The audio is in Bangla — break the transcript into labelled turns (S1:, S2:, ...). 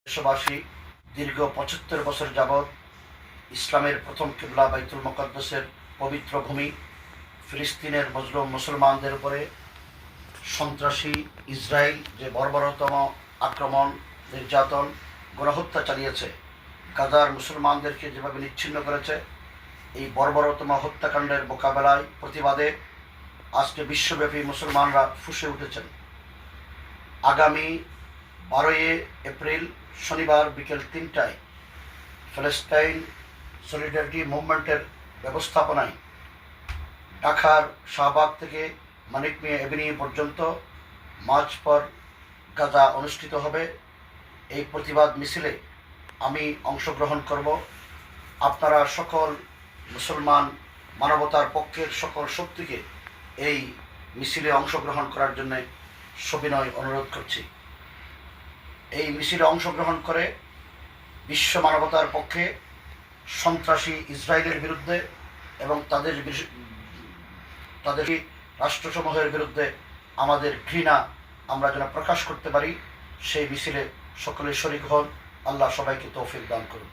S1: দেশবাসী দীর্ঘ ৭৫ বছর যাবৎ ইসলামের প্রথম কিবলা বাইতুল মুকাদ্দাসের পবিত্র ভূমি ফিলিস্তিনের মজলুম মুসলমানদের উপরে সন্ত্রাসী ইসরায়েল যে বর্বরতম আক্রমণ, নির্যাতন, গণহত্যা চালিয়েছে, গাজার মুসলমানদেরকে যেভাবে নিচ্ছিন্ন করেছে, এই বর্বরতম হত্যাকাণ্ডের মোকাবেলায় প্রতিবাদে আজকে বিশ্বব্যাপী মুসলমানরা ফুঁসে উঠেছেন। আগামী 12 এপ্রিল শনিবার বিকেল 3টায় প্যালেস্টাইন সলিডারিটি মুভমেন্টের ব্যবস্থাপনায় ঢাকার শাহবাগ থেকে মানিক মিয়া এভিনিউ পর্যন্ত মার্চ ফর গাজা অনুষ্ঠিত হবে। এই প্রতিবাদ মিছিলে আমি অংশগ্রহণ করব। আপনারা সকল মুসলমান মানবতার পক্ষের সকল শক্তিকে এই মিছিলে অংশগ্রহণ করার জন্য সবিনয় অনুরোধ করছি। এই মিছিলে অংশগ্রহণ করে বিশ্ব মানবতার পক্ষে সন্ত্রাসী ইসরায়েলের বিরুদ্ধে এবং তাদের রাষ্ট্রসমূহের বিরুদ্ধে আমাদের ঘৃণা আমরা যেন প্রকাশ করতে পারি, সেই মিছিলে সকলে শরীক হন। আল্লাহ সবাইকে তৌফিক দান করুন।